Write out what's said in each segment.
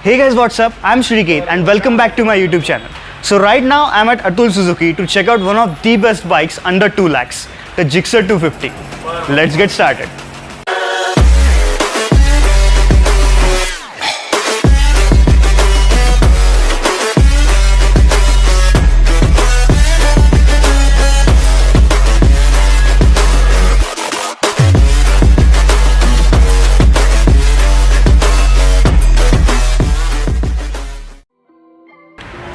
Hey guys, what's up? I'm Shrikeet and welcome back to my YouTube channel. So right now I'm at ATUL Suzuki to check out one of the best bikes under 2 lakhs, the GIXXER 250. Let's get started.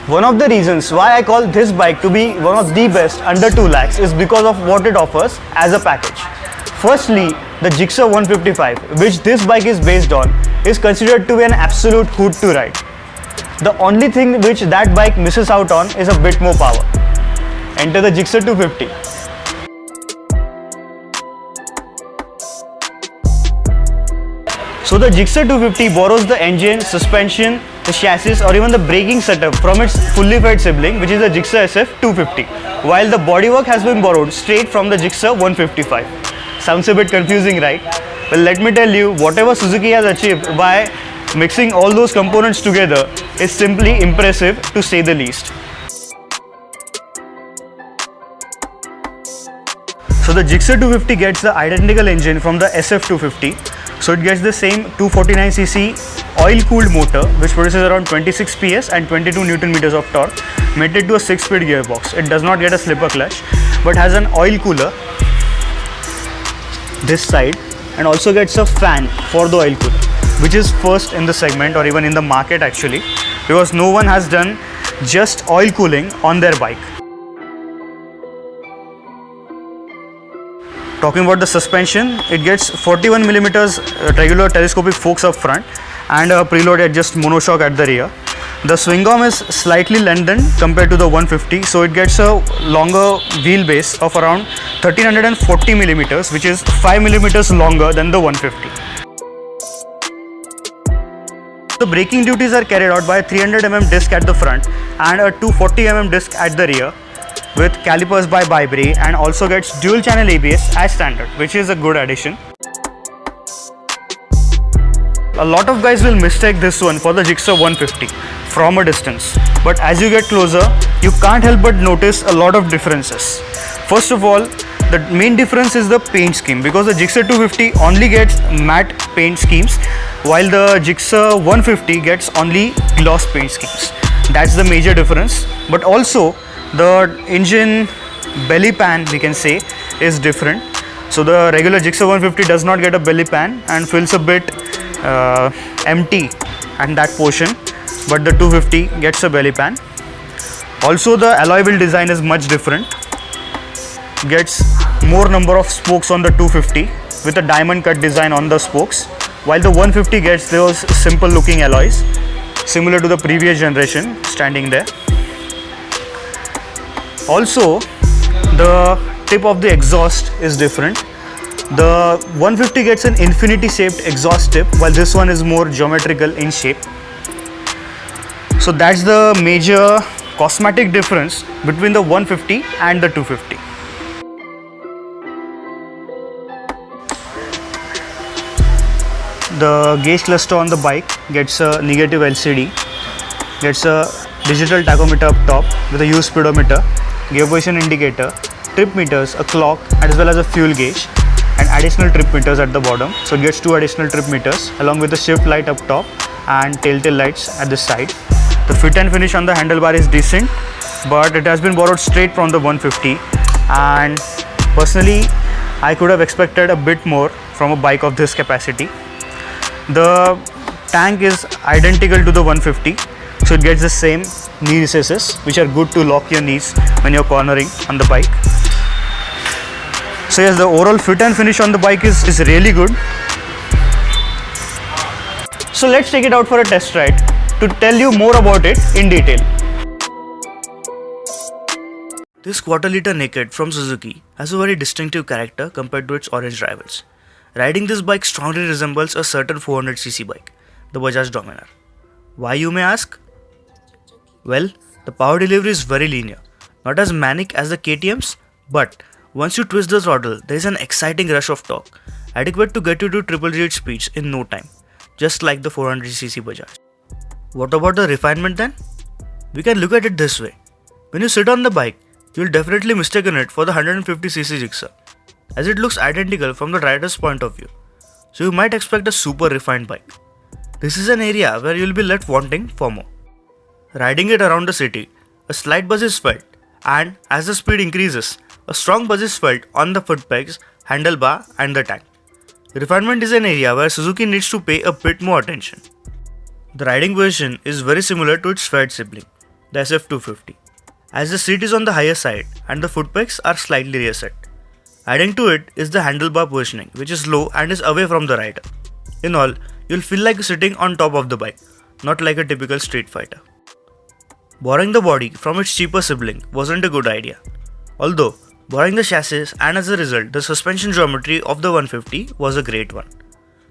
One of the reasons why I call this bike to be one of the best under 2 lakhs is because of what it offers as a package. Firstly, the GIXXER 155, which this bike is based on, is considered to be an absolute hoot to ride. The only thing which that bike misses out on is a bit more power. Enter the GIXXER 250. So the GIXXER 250 borrows the engine, suspension, the chassis or even the braking setup from its fully fed sibling, which is the GIXXER SF 250, while the bodywork has been borrowed straight from the GIXXER 155. Sounds a bit confusing, right? Well, let me tell you, whatever Suzuki has achieved by mixing all those components together is simply impressive, to say the least. So the GIXXER 250 gets the identical engine from the SF 250. So it gets the same 249cc oil-cooled motor which produces around 26 PS and 22 Newton meters of torque, mated to a 6-speed gearbox. It does not get a slipper clutch but has an oil cooler this side and also gets a fan for the oil cooler, which is first in the segment or even in the market actually, because no one has done just oil cooling on their bike. Talking about the suspension, it gets 41mm regular telescopic forks up front and a preload adjust monoshock at the rear. The swing arm is slightly lengthened compared to the 150, so it gets a longer wheelbase of around 1340mm, which is 5mm longer than the 150. The braking duties are carried out by a 300mm disc at the front and a 240mm disc at the rear, with calipers by Bybree, and also gets dual channel ABS as standard, which is a good addition. A lot of guys will mistake this one for the GIXXER 150 from a distance, but as you get closer you can't help but notice a lot of differences. First of all, the main difference is the paint scheme, because the GIXXER 250 only gets matte paint schemes while the GIXXER 150 gets only gloss paint schemes. That's the major difference. But also the engine belly pan, we can say, is different. So the regular GIXXER 150 does not get a belly pan and feels a bit empty at that portion, but the 250 gets a belly pan. Also the alloy wheel design is much different. Gets more number of spokes on the 250 with a diamond cut design on the spokes, while the 150 gets those simple looking alloys similar to the previous generation standing there. Also, the tip of the exhaust is different. The 150 gets an infinity shaped exhaust tip, while this one is more geometrical in shape. So that's the major cosmetic difference between the 150 and the 250. The gauge cluster on the bike gets a negative LCD, gets a digital tachometer up top with a use speedometer, gear position indicator, trip meters, a clock, as well as a fuel gauge, and additional trip meters at the bottom. So it gets 2 additional trip meters along with the shift light up top and telltale lights at the side. The fit and finish on the handlebar is decent, but it has been borrowed straight from the 150, and personally I could have expected a bit more from a bike of this capacity. The tank is identical to the 150, so it gets the same knee recesses, which are good to lock your knees when you're cornering on the bike. So yes, the overall fit and finish on the bike is really good. So let's take it out for a test ride to tell you more about it in detail. This quarter-liter naked from Suzuki has a very distinctive character compared to its orange rivals. Riding this bike strongly resembles a certain 400cc bike, the Bajaj Dominar. Why, you may ask? Well, the power delivery is very linear, not as manic as the KTM's, but once you twist the throttle, there is an exciting rush of torque, adequate to get you to triple digit speeds in no time, just like the 400cc Bajaj. What about the refinement then? We can look at it this way. When you sit on the bike, you will definitely mistaken it for the 150cc Gixxer, as it looks identical from the rider's point of view. So you might expect a super refined bike. This is an area where you will be left wanting for more. Riding it around the city, a slight buzz is felt, and as the speed increases, a strong buzz is felt on the foot pegs, handlebar and the tank. Refinement is an area where Suzuki needs to pay a bit more attention. The riding position is very similar to its fared sibling, the SF250, as the seat is on the higher side and the foot pegs are slightly rear set. Adding to it is the handlebar positioning, which is low and is away from the rider. In all, you'll feel like sitting on top of the bike, not like a typical street fighter. Borrowing the body from its cheaper sibling wasn't a good idea. Although, borrowing the chassis and as a result the suspension geometry of the 150 was a great one.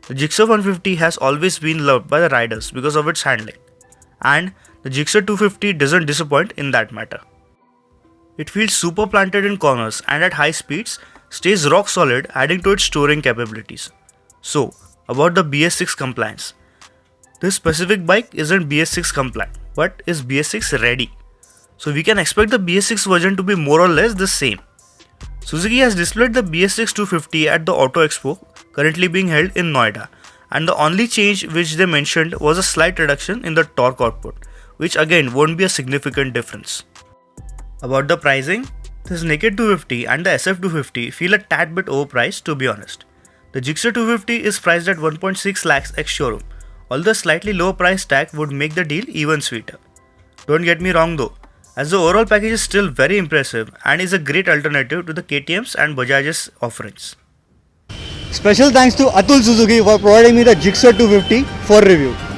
The Gixxer 150 has always been loved by the riders because of its handling, and the Gixxer 250 doesn't disappoint in that matter. It feels super planted in corners and at high speeds stays rock solid, adding to its touring capabilities. So, about the BS6 compliance. This specific bike isn't BS6 compliant, but is BS6 ready. So we can expect the BS6 version to be more or less the same. Suzuki has displayed the BS6 250 at the Auto-Expo currently being held in Noida, and the only change which they mentioned was a slight reduction in the torque output, which again won't be a significant difference. About the pricing, this Naked 250 and the SF250 feel a tad bit overpriced, to be honest. The Gixxer 250 is priced at 1.6 lakhs ex-showroom, although a slightly lower price tag would make the deal even sweeter. Don't get me wrong though, as the overall package is still very impressive and is a great alternative to the KTM's and Bajaj's offerings. Special thanks to Atul Suzuki for providing me the Gixxer 250 for review.